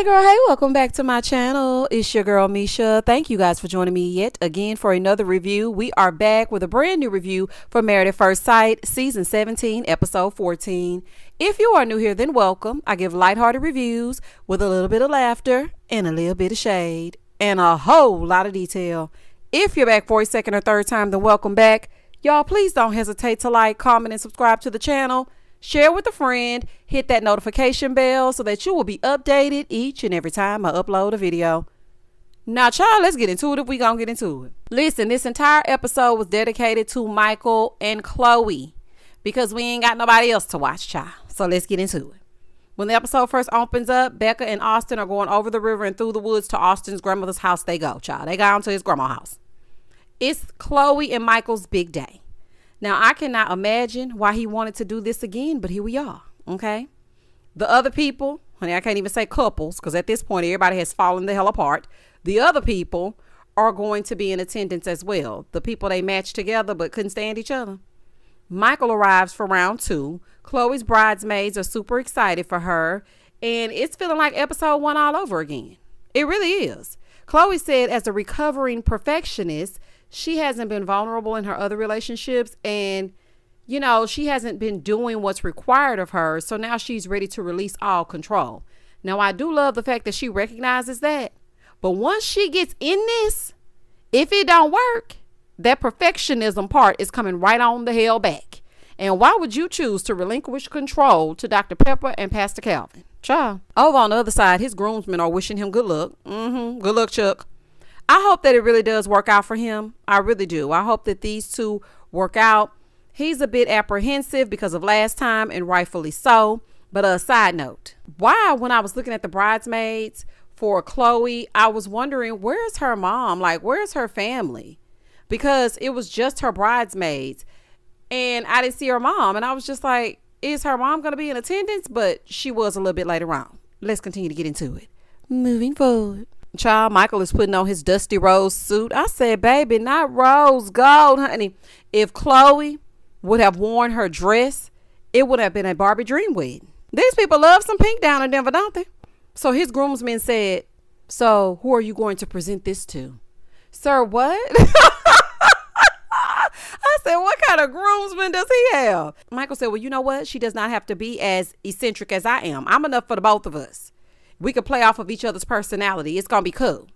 Hey girl, hey, welcome back to my channel. It's your girl Micheal. Thank you guys for joining me yet again for another review. We are back with a brand new review for Married at First Sight, season 17, episode 14. If you are new here, then welcome. I give lighthearted reviews with a little bit of laughter and a little bit of shade and a whole lot of detail. If you're back for a second or third time, then welcome back. Y'all, please don't hesitate to like, comment, and subscribe to the channel. Share with a friend, hit that notification bell so that you will be updated each and every time I upload a video. Now, child, let's get into it if we gonna get into it. Listen, this entire episode was dedicated to Michael and Chloe because we ain't got nobody else to watch, child. So let's get into it. When the episode first opens up, Becca and Austin are going over the river and through the woods to Austin's grandmother's house. They go, child. They got to his grandma's house. It's Chloe and Michael's big day. Now, I cannot imagine why he wanted to do this again, but here we are, okay? The other people, honey, I can't even say couples, because at this point, everybody has fallen the hell apart. The other people are going to be in attendance as well. The people they matched together but couldn't stand each other. Michael arrives for round 2. Chloe's bridesmaids are super excited for her, and it's feeling like episode 1 all over again. It really is. Chloe said as a recovering perfectionist, she hasn't been vulnerable in her other relationships and, she hasn't been doing what's required of her. So now she's ready to release all control. Now, I do love the fact that she recognizes that. But once she gets in this, if it don't work, that perfectionism part is coming right on the hell back. And why would you choose to relinquish control to Dr. Pepper and Pastor Calvin? Child. Over on the other side, his groomsmen are wishing him good luck. Good luck, Chuck. I hope that it really does work out for him. I really do. I hope that these two work out. He's a bit apprehensive because of last time, and rightfully so. But a side note, why when I was looking at the bridesmaids for Chloe, I was wondering, where's her mom? Like, where's her family? Because it was just her bridesmaids and I didn't see her mom. And I was just like, is her mom going to be in attendance? But she was a little bit later on. Let's continue to get into it. Moving forward. Child, Michael is putting on his dusty rose suit. I said, baby, not rose gold, honey. If Chloe would have worn her dress, it would have been a Barbie dream wedding. These people love some pink down in Denver, don't they? So his groomsmen said, so who are you going to present this to? Sir, what? I said, what kind of groomsman does he have? Michael said, well, you know what? She does not have to be as eccentric as I am. I'm enough for the both of us. We could play off of each other's personality. It's going to be cool.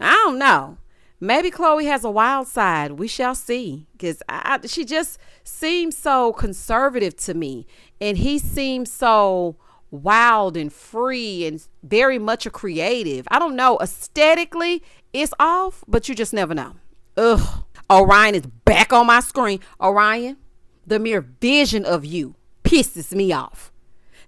I don't know. Maybe Chloe has a wild side. We shall see. Because she just seems so conservative to me. And he seems so wild and free and very much a creative. I don't know. Aesthetically, it's off, but you just never know. Ugh. Orion is back on my screen. Orion, the mere vision of you pisses me off.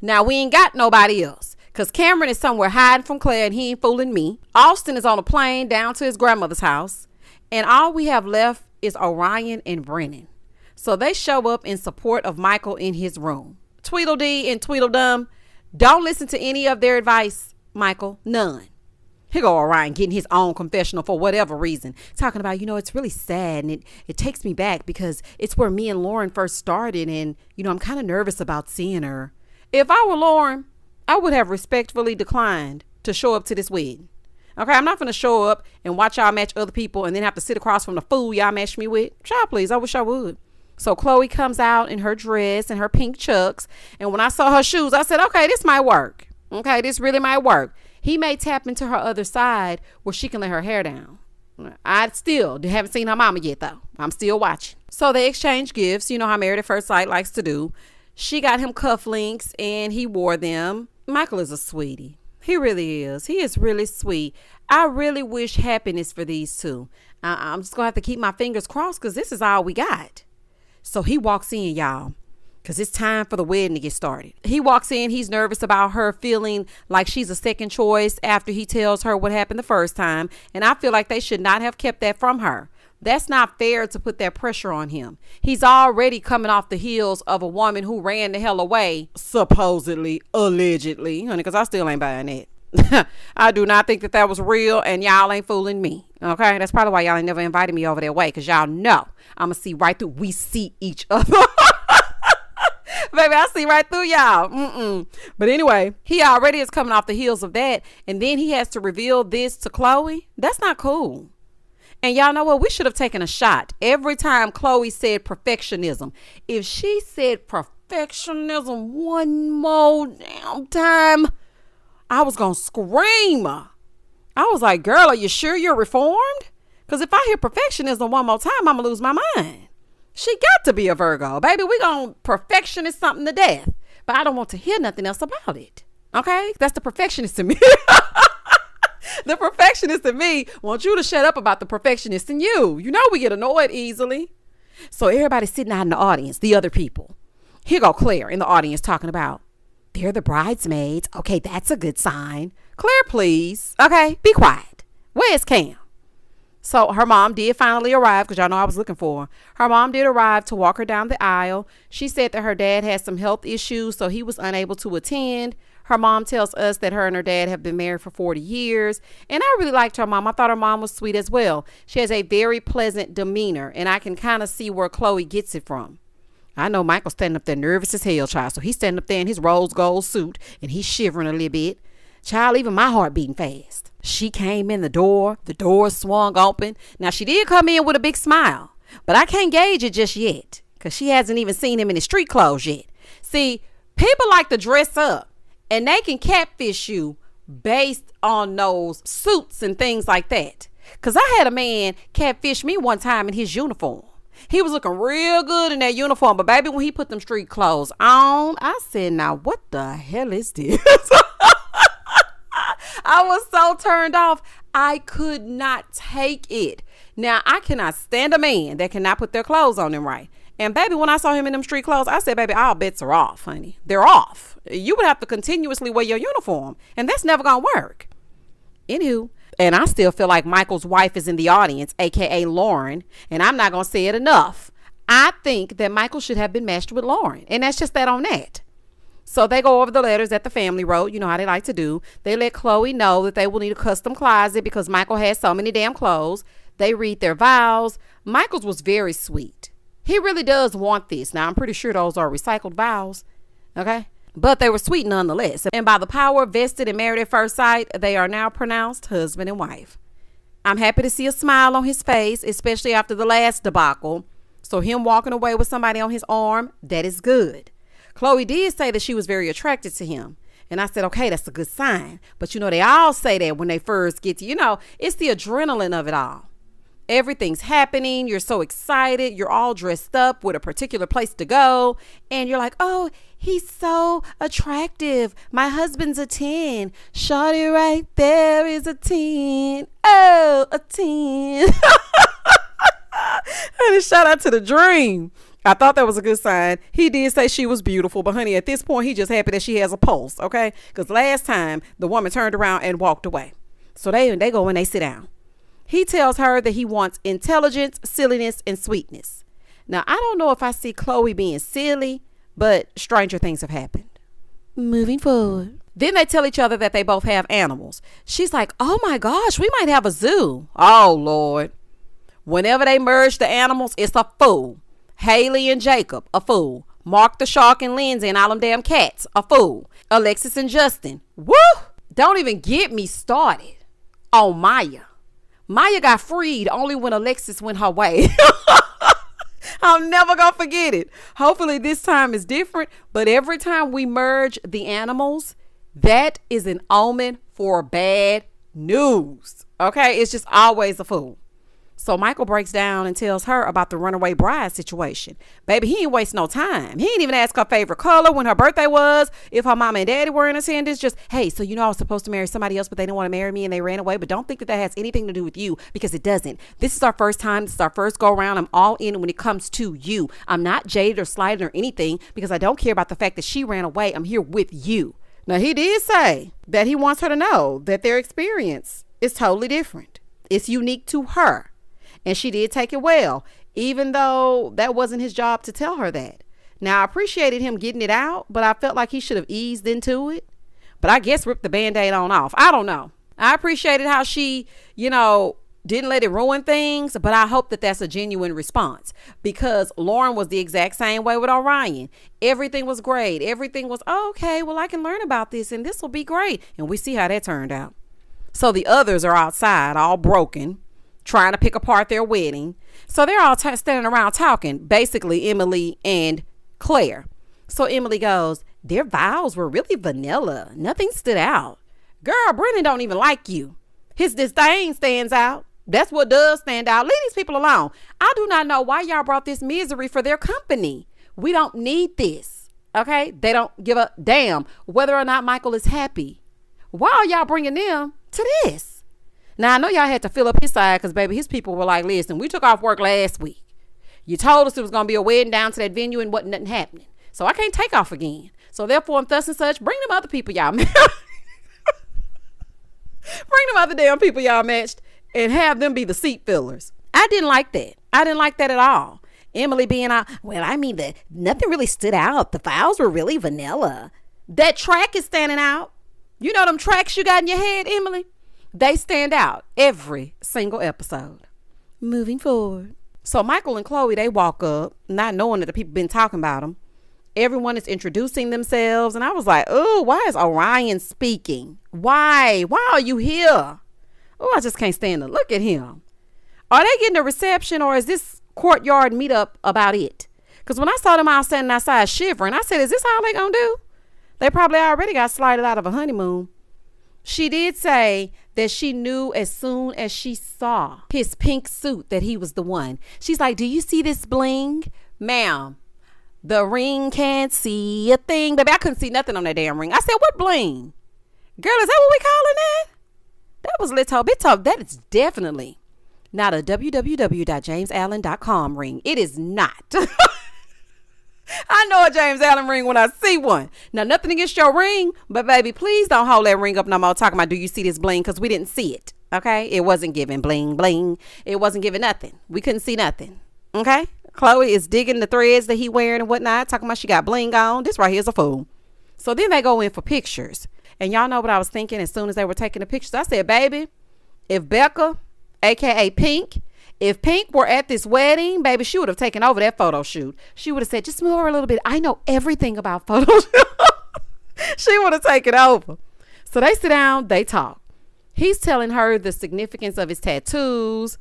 Now, we ain't got nobody else. Because Cameron is somewhere hiding from Claire and he ain't fooling me. Austin is on a plane down to his grandmother's house. And all we have left is Orion and Brennan. So they show up in support of Michael in his room. Tweedledee and Tweedledum, don't listen to any of their advice, Michael. None. Here go Orion getting his own confessional for whatever reason. Talking about, it's really sad and it takes me back because it's where me and Lauren first started. And, I'm kind of nervous about seeing her. If I were Lauren, I would have respectfully declined to show up to this wedding. Okay, I'm not going to show up and watch y'all match other people and then have to sit across from the fool y'all matched me with. Child, please, I wish I would. So Chloe comes out in her dress and her pink chucks. And when I saw her shoes, I said, okay, this might work. Okay, this really might work. He may tap into her other side where she can let her hair down. I still haven't seen her mama yet, though. I'm still watching. So they exchange gifts. You know how Married at First Sight likes to do. She got him cufflinks and he wore them. Michael is a sweetie. He really is. He is really sweet. I really wish happiness for these two. I'm just going to have to keep my fingers crossed because this is all we got. So he walks in, y'all, because it's time for the wedding to get started. He walks in. He's nervous about her feeling like she's a second choice after he tells her what happened the first time. And I feel like they should not have kept that from her. That's not fair to put that pressure on him. He's already coming off the heels of a woman who ran the hell away, supposedly, allegedly, honey, because I still ain't buying it. I do not think that was real, and y'all ain't fooling me. Okay, that's probably why y'all ain't never invited me over their way, because y'all know I'm going to see right through. We see each other. Baby, I see right through y'all. But anyway, he already is coming off the heels of that. And then he has to reveal this to Chloe. That's not cool. And y'all know what? We should have taken a shot every time Chloe said perfectionism. If she said perfectionism one more damn time, I was going to scream. I was like, girl, are you sure you're reformed? Because if I hear perfectionism one more time, I'm going to lose my mind. She got to be a Virgo. Baby, we going to perfectionist something to death. But I don't want to hear nothing else about it. Okay? That's the perfectionist in me. The perfectionist in me wants you to shut up about the perfectionist in you. You know we get annoyed easily. So everybody's sitting out in the audience, the other people. Here go Claire in the audience talking about, they're the bridesmaids. Okay, that's a good sign. Claire, please. Okay, be quiet. Where's Cam? So her mom did finally arrive, because y'all know I was looking for her. Her mom did arrive to walk her down the aisle. She said that her dad had some health issues, so he was unable to attend. Her mom tells us that her and her dad have been married for 40 years. And I really liked her mom. I thought her mom was sweet as well. She has a very pleasant demeanor, and I can kind of see where Chloe gets it from. I know Michael's standing up there nervous as hell, child. So he's standing up there in his rose gold suit, and he's shivering a little bit. Child, even my heart beating fast. She came in the door swung open. Now, she did come in with a big smile, but I can't gauge it just yet, because she hasn't even seen him in his street clothes yet. See, people like to dress up, and they can catfish you based on those suits and things like that. Because I had a man catfish me one time in his uniform. He was looking real good in that uniform, but baby, when he put them street clothes on, I said, now what the hell is this? I was so turned off. I could not take it. Now, I cannot stand a man that cannot put their clothes on them right. And baby, when I saw him in them street clothes, I said, baby, all bets are off, honey. They're off. You would have to continuously wear your uniform, and that's never going to work. Anywho, and I still feel like Michael's wife is in the audience, aka Lauren, and I'm not going to say it enough. I think that Michael should have been matched with Lauren, and that's just that on that. So they go over the letters that the family wrote. You know how they like to do. They let Chloe know that they will need a custom closet because Michael has so many damn clothes. They read their vows. Michael's was very sweet. He really does want this. Now, I'm pretty sure those are recycled vows. Okay? But they were sweet nonetheless. And by the power vested in Married at First Sight, they are now pronounced husband and wife. I'm happy to see a smile on his face, especially after the last debacle. So him walking away with somebody on his arm, that is good. Chloe did say that she was very attracted to him. And I said, okay, that's a good sign. But you know, they all say that when they first get to, it's the adrenaline of it all. Everything's happening. You're so excited. You're all dressed up with a particular place to go. And you're like, oh, he's so attractive. My husband's a 10. Shawty right there is a 10. Oh, a 10. Honey, shout out to the dream. I thought that was a good sign. He did say she was beautiful, but honey, at this point, he's just happy that she has a pulse, okay? Because last time, the woman turned around and walked away. So they go and they sit down. He tells her that he wants intelligence, silliness, and sweetness. Now, I don't know if I see Chloe being silly, but stranger things have happened. Moving forward. Then they tell each other that they both have animals. She's like, oh my gosh, we might have a zoo. Oh, Lord. Whenever they merge the animals, it's a fool. Haley and Jacob, a fool. Mark the Shark and Lindsay and all them damn cats, a fool. Alexis and Justin, woo! Don't even get me started on Maya. Maya got freed only when Alexis went her way. I'm never gonna forget it. Hopefully this time is different, but every time we merge the animals, that is an omen for bad news. Okay, it's just always a fool. So Michael breaks down and tells her about the runaway bride situation. Baby, he ain't waste no time. He ain't even ask her favorite color, when her birthday was, if her mama and daddy were in attendance. Just, hey, so I was supposed to marry somebody else, but they didn't want to marry me and they ran away. But don't think that has anything to do with you, because it doesn't. This is our first time. This is our first go around. I'm all in when it comes to you. I'm not jaded or slighted or anything, because I don't care about the fact that she ran away. I'm here with you. Now, he did say that he wants her to know that their experience is totally different. It's unique to her. And she did take it well, even though that wasn't his job to tell her that. Now, I appreciated him getting it out, but I felt like he should have eased into it. But I guess ripped the Band-Aid on off. I don't know. I appreciated how she, didn't let it ruin things, but I hope that that's a genuine response, because Lauren was the exact same way with Orion. Everything was great. Everything was, okay, well, I can learn about this and this will be great. And we see how that turned out. So the others are outside, all broken, trying to pick apart their wedding. So they're all standing around talking, basically Emily and Claire. So Emily goes, their vows were really vanilla. Nothing stood out. Girl, Brennan don't even like you. His disdain stands out. That's what does stand out. Leave these people alone. I do not know why y'all brought this misery for their company. We don't need this. Okay? They don't give a damn whether or not Michael is happy. Why are y'all bringing them to this? Now, I know y'all had to fill up his side because, baby, his people were like, listen, we took off work last week. You told us it was going to be a wedding down to that venue and wasn't nothing happening. So I can't take off again. So therefore, I'm thus and such. Bring them other people y'all matched. Bring them other damn people y'all matched and have them be the seat fillers. I didn't like that. I didn't like that at all. Emily being out, well, I mean, nothing really stood out. The files were really vanilla. That track is standing out. You know them tracks you got in your head, Emily? They stand out every single episode. Moving forward. So Michael and Chloe, they walk up, not knowing that the people been talking about them. Everyone is introducing themselves. And I was like, oh, why is Orion speaking? Why? Why are you here? Oh, I just can't stand to look at him. Are they getting a reception, or is this courtyard meetup about it? Because when I saw them all standing outside shivering, I said, is this all they gonna do? They probably already got slided out of a honeymoon. She did say that she knew as soon as she saw his pink suit that he was the one. She's like, do you see this bling? Ma'am, the ring can't see a thing. Baby, I couldn't see nothing on that damn ring. I said, what bling? Girl, is that what we calling that? That was little bit tough. That is definitely not a www.jamesallen.com ring. It is not. I know a James Allen ring when I see one. Now, nothing against your ring, but baby, please don't hold that ring up no more talking about, do you see this bling? Because we didn't see it. Okay? It wasn't giving bling, bling. It wasn't giving nothing. We couldn't see nothing. Okay? Chloe is digging the threads that he wearing and whatnot, talking about she got bling on. This right here is a fool. So then they go in for pictures. And y'all know what I was thinking as soon as they were taking the pictures. I said, baby, if Becca, aka Pink, if Pink were at this wedding, baby, she would have taken over that photo shoot. She would have said, just move over a little bit. I know everything about photos. She would have taken over. So they sit down, they talk. He's telling her the significance of his tattoos.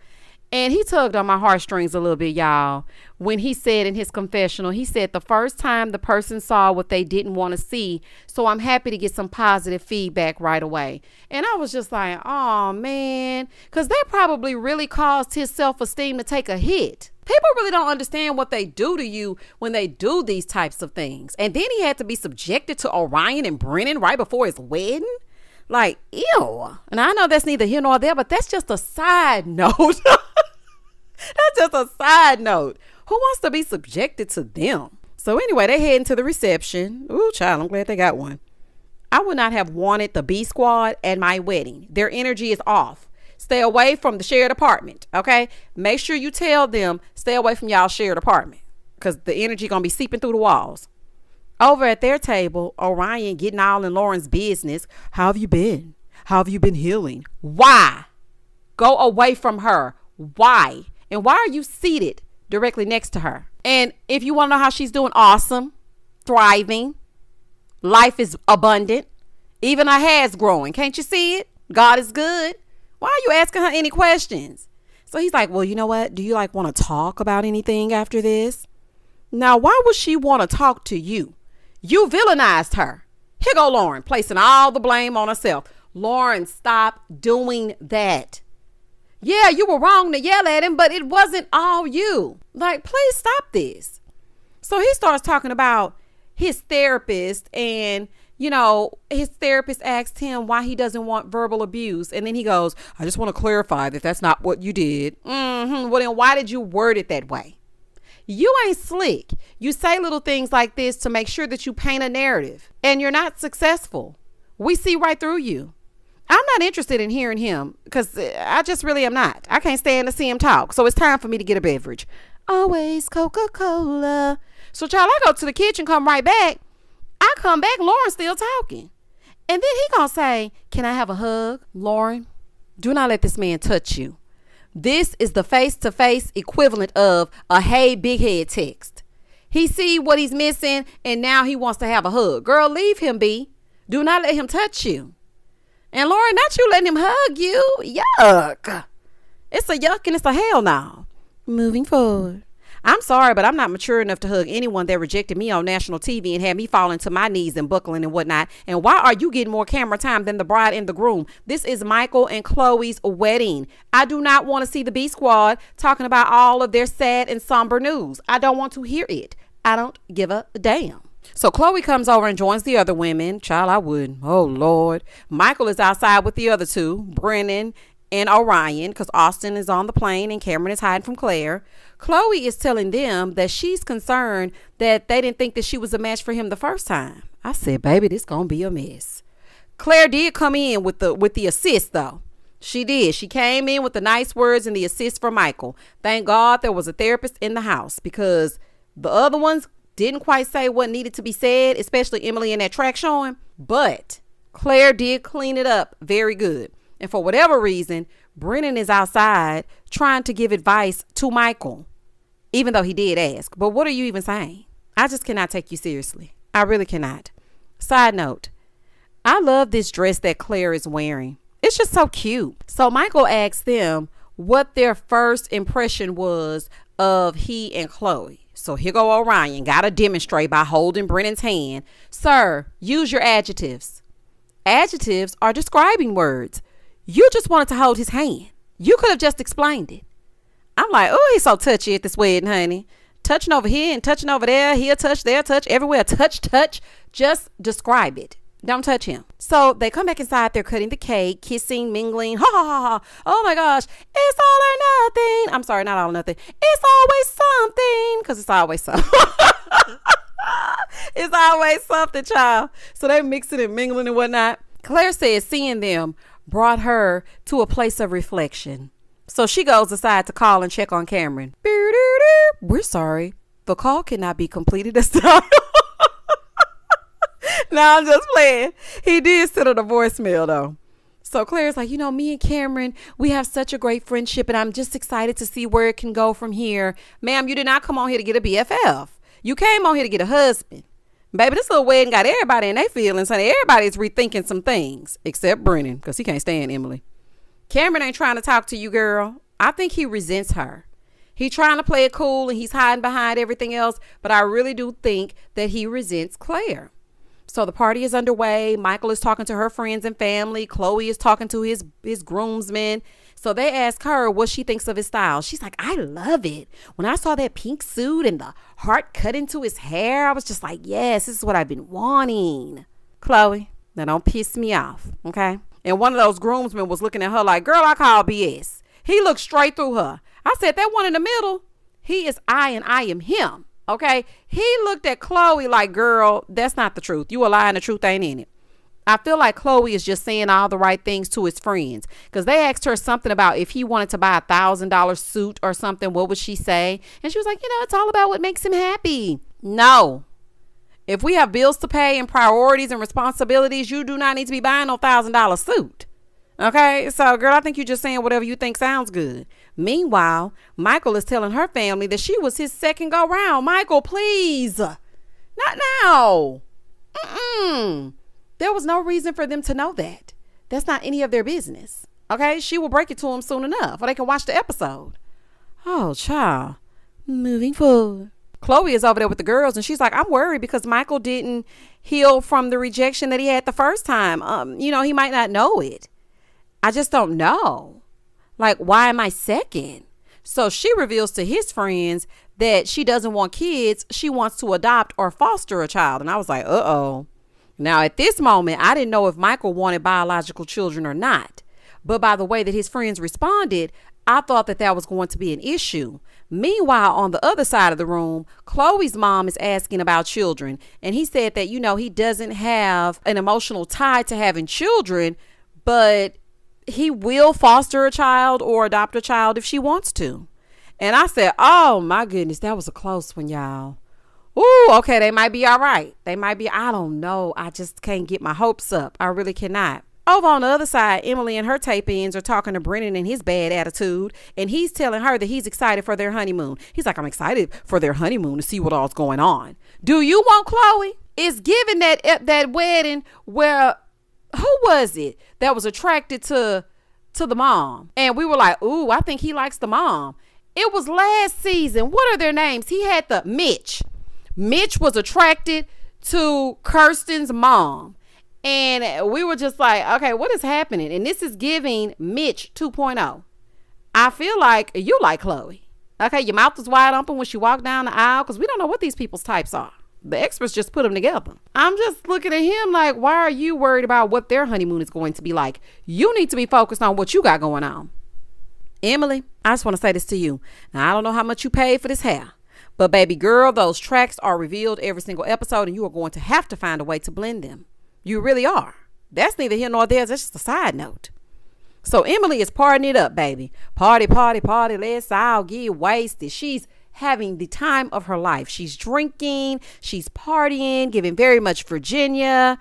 And he tugged on my heartstrings a little bit, y'all, when he said in his confessional, he said the first time the person saw what they didn't want to see. So I'm happy to get some positive feedback right away. And I was just like, oh, man, because that probably really caused his self-esteem to take a hit. People really don't understand what they do to you when they do these types of things. And then he had to be subjected to Orion and Brennan right before his wedding. Like, ew. And I know that's neither here nor there, but that's just a side note. That's just a side note. Who wants to be subjected to them? So anyway, they head into the reception. Ooh, child, I'm glad they got one. I would not have wanted the B squad at my wedding. Their energy is off. Stay away from the shared apartment, okay? Make sure you tell them, stay away from y'all shared apartment, because the energy going to be seeping through the walls. Over at their table, Orion getting all in Lauren's business. How have you been? How have you been healing? Why? Go away from her. Why? And why are you seated directly next to her? And if you want to know how she's doing, awesome, thriving, life is abundant, even her hair's growing. Can't you see it? God is good. Why are you asking her any questions? So he's like, well, you know what? Do you want to talk about anything after this? Now, why would she want to talk to you? You villainized her. Here go Lauren, placing all the blame on herself. Lauren, stop doing that. Yeah, you were wrong to yell at him, but it wasn't all you. Please stop this. So he starts talking about his therapist, and, his therapist asked him why he doesn't want verbal abuse. And then he goes, I just want to clarify that that's not what you did. Well, then why did you word it that way? You ain't slick. You say little things like this to make sure that you paint a narrative, and you're not successful. We see right through you. I'm not interested in hearing him, because I just really am not. I can't stand to see him talk. So it's time for me to get a beverage. Always Coca-Cola. So child, I go to the kitchen, come right back. I come back, Lauren's still talking. And then he gonna say, can I have a hug? Lauren, do not let this man touch you. This is the face-to-face equivalent of a hey big head text. He see what he's missing and now he wants to have a hug. Girl, leave him be. Do not let him touch you. And Laura, not you letting him hug you. Yuck. It's a yuck and it's a hell no. Moving forward. I'm sorry, but I'm not mature enough to hug anyone that rejected me on national TV and had me falling to my knees and buckling and whatnot. And why are you getting more camera time than the bride and the groom? This is Micheal and Chloe's wedding. I do not want to see the B Squad talking about all of their sad and somber news. I don't want to hear it. I don't give a damn. So Chloe comes over and joins the other women. Child, I would. Oh, Lord. Micheal is outside with the other two, Brennan and Orion, because Austin is on the plane and Cameron is hiding from Claire. Chloe is telling them that she's concerned that they didn't think that she was a match for him the first time. I said, baby, this gonna be a mess. Claire did come in with the assist, though. She did. She came in with the nice words and the assist for Micheal. Thank God there was a therapist in the house, because the other ones didn't quite say what needed to be said, especially Emily in that track showing. But Claire did clean it up very good. And for whatever reason, Brennan is outside trying to give advice to Micheal, even though he did ask. But what are you even saying? I just cannot take you seriously. I really cannot. Side note, I love this dress that Claire is wearing. It's just so cute. So Micheal asked them what their first impression was of he and Chloe. So here go Orion. Got to demonstrate by holding Brennan's hand. Sir, use your adjectives. Adjectives are describing words. You just wanted to hold his hand. You could have just explained it. I'm like, oh, he's so touchy at this wedding, honey. Touching over here and touching over there. Here, touch, there, touch, everywhere. Touch, touch. Just describe it. Don't touch him. So they come back inside. They're cutting the cake, kissing, mingling. Ha, ha, ha, ha. Oh, my gosh. It's all or nothing. I'm sorry, not all or nothing. It's always something. Because it's always something. It's always something, child. So they're mixing and mingling and whatnot. Claire says seeing them brought her to a place of reflection. So she goes aside to call and check on Cameron. We're sorry. The call cannot be completed this time. No, I'm just playing. He did send her the voicemail, though. So Claire's like, me and Cameron, we have such a great friendship, and I'm just excited to see where it can go from here. Ma'am, you did not come on here to get a BFF. You came on here to get a husband. Baby, this little wedding got everybody in their feelings, honey. Everybody's rethinking some things, except Brennan, because he can't stand Emily. Cameron ain't trying to talk to you, girl. I think he resents her. He's trying to play it cool, and he's hiding behind everything else, but I really do think that he resents Claire. So the party is underway. Micheal is talking to her friends and family. Chloe is talking to his groomsmen. So they ask her what she thinks of his style. She's like, I love it. When I saw that pink suit and the heart cut into his hair, I was just like, yes, this is what I've been wanting. Chloe, now don't piss me off, okay? And one of those groomsmen was looking at her like, girl, I call BS. He looked straight through her. I said, that one in the middle, he is I and I am him, okay? He looked at Chloe like, girl, that's not the truth. You a lie and the truth ain't in it. I feel like Chloe is just saying all the right things to his friends, because they asked her something about if he wanted to buy $1,000 suit or something, what would she say? And she was like, it's all about what makes him happy. No. If we have bills to pay and priorities and responsibilities, you do not need to be buying no $1,000 suit. Okay, so girl, I think you're just saying whatever you think sounds good. Meanwhile, Micheal is telling her family that she was his second go round. Micheal, please. Not now. There was no reason for them to know that. That's not any of their business. Okay, she will break it to them soon enough, or they can watch the episode. Oh, child. Moving forward. Chloe is over there with the girls, and she's like, I'm worried because Micheal didn't heal from the rejection that he had the first time. He might not know it. I just don't know. Like, why am I second? So she reveals to his friends that she doesn't want kids. She wants to adopt or foster a child. And I was like, uh-oh. Now, at this moment, I didn't know if Micheal wanted biological children or not. But by the way that his friends responded, I thought that was going to be an issue. Meanwhile, on the other side of the room, Chloe's mom is asking about children. And he said that, he doesn't have an emotional tie to having children, but he will foster a child or adopt a child if she wants to. And I said, oh, my goodness, that was a close one, y'all. Ooh, okay, they might be all right. They might be, I don't know. I just can't get my hopes up. I really cannot. Over on the other side, Emily and her tape-ins are talking to Brennan and his bad attitude, and he's telling her that he's excited for their honeymoon. He's like, I'm excited for their honeymoon to see what all's going on. Do you want Chloe? It's given that wedding where, who was it that was attracted to the mom? And we were like, ooh, I think he likes the mom. It was last season. What are their names? He had the Mitch. Mitch was attracted to Kirsten's mom. And we were just like, okay, what is happening? And this is giving Mitch 2.0. I feel like you like Chloe. Okay, your mouth was wide open when she walked down the aisle because we don't know what these people's types are. The experts just put them together. I'm just looking at him like, why are you worried about what their honeymoon is going to be like? You need to be focused on what you got going on. Emily, I just want to say this to you. Now, I don't know how much you paid for this hair, but baby girl, those tracks are revealed every single episode and you are going to have to find a way to blend them. You really are. That's neither here nor there. That's just a side note. So Emily is partying it up, baby. Party, party, party. Let's all get wasted. She's having the time of her life. She's drinking. She's partying, giving very much Virginia.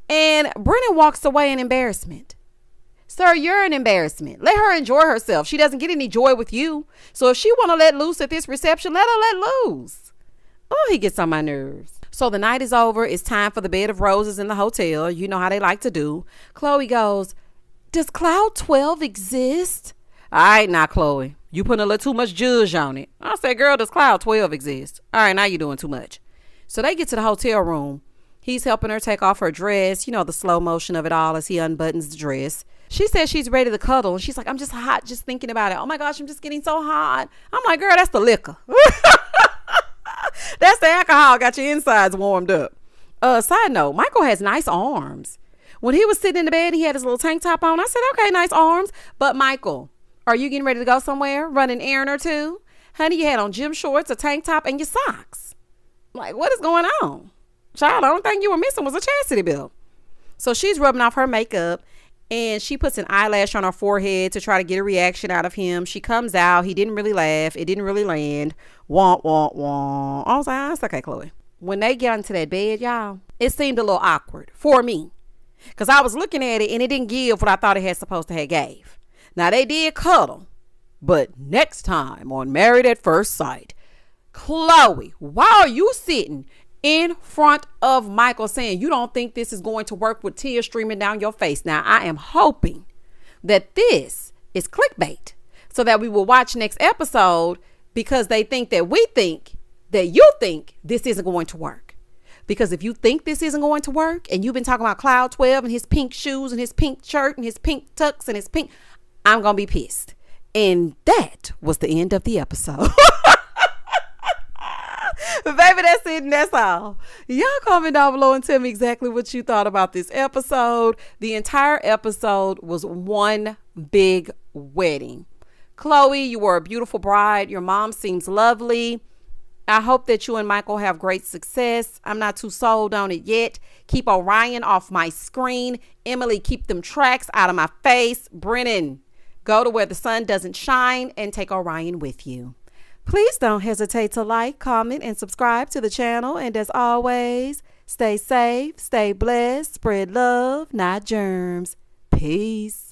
And Brennan walks away in embarrassment. Sir, you're an embarrassment. Let her enjoy herself. She doesn't get any joy with you. So if she want to let loose at this reception, let her let loose. Oh, he gets on my nerves. So the night is over. It's time for the bed of roses in the hotel. You know how they like to do. Chloe goes, does Cloud 12 exist? All right, now, Chloe, you putting a little too much judge on it. I said, girl, does Cloud 12 exist? All right, now you're doing too much. So they get to the hotel room. He's helping her take off her dress. You know, the slow motion of it all as he unbuttons the dress. She says she's ready to cuddle. And she's like, I'm just hot just thinking about it. Oh, my gosh, I'm just getting so hot. I'm like, girl, that's the liquor. That's the alcohol. Got your insides warmed up. Side note, Michael has nice arms. When he was sitting in the bed, he had his little tank top on. I said, okay, nice arms. But Michael, are you getting ready to go somewhere? Run an errand or two? Honey, you had on gym shorts, a tank top, and your socks. Like, what is going on? Child, the only thing you were missing was a chastity belt. So she's rubbing off her makeup and she puts an eyelash on her forehead to try to get a reaction out of him. She comes out. He didn't really laugh. It didn't really land. Womp, womp, womp. I was like, oh, it's okay, Chloe. When they get into that bed, y'all, it seemed a little awkward for me. Because I was looking at it and it didn't give what I thought it had supposed to have gave. Now, they did cuddle. But next time on Married at First Sight, Chloe, why are you sitting in front of Michael saying you don't think this is going to work with tears streaming down your face? Now, I am hoping that this is clickbait so that we will watch next episode because they think that we think that you think this isn't going to work. Because if you think this isn't going to work and you've been talking about Cloud 12 and his pink shoes and his pink shirt and his pink tux and his pink, I'm going to be pissed. And that was the end of the episode. But baby, that's it and that's all. Y'all comment down below and tell me exactly what you thought about this episode. The entire episode was one big wedding. Chloe, you were a beautiful bride. Your mom seems lovely. I hope that you and Michael have great success. I'm not too sold on it yet. Keep Orion off my screen. Emily, keep them tracks out of my face. Brennan, go to where the sun doesn't shine and take Orion with you. Please don't hesitate to like, comment, and subscribe to the channel. And as always, stay safe, stay blessed, spread love, not germs. Peace.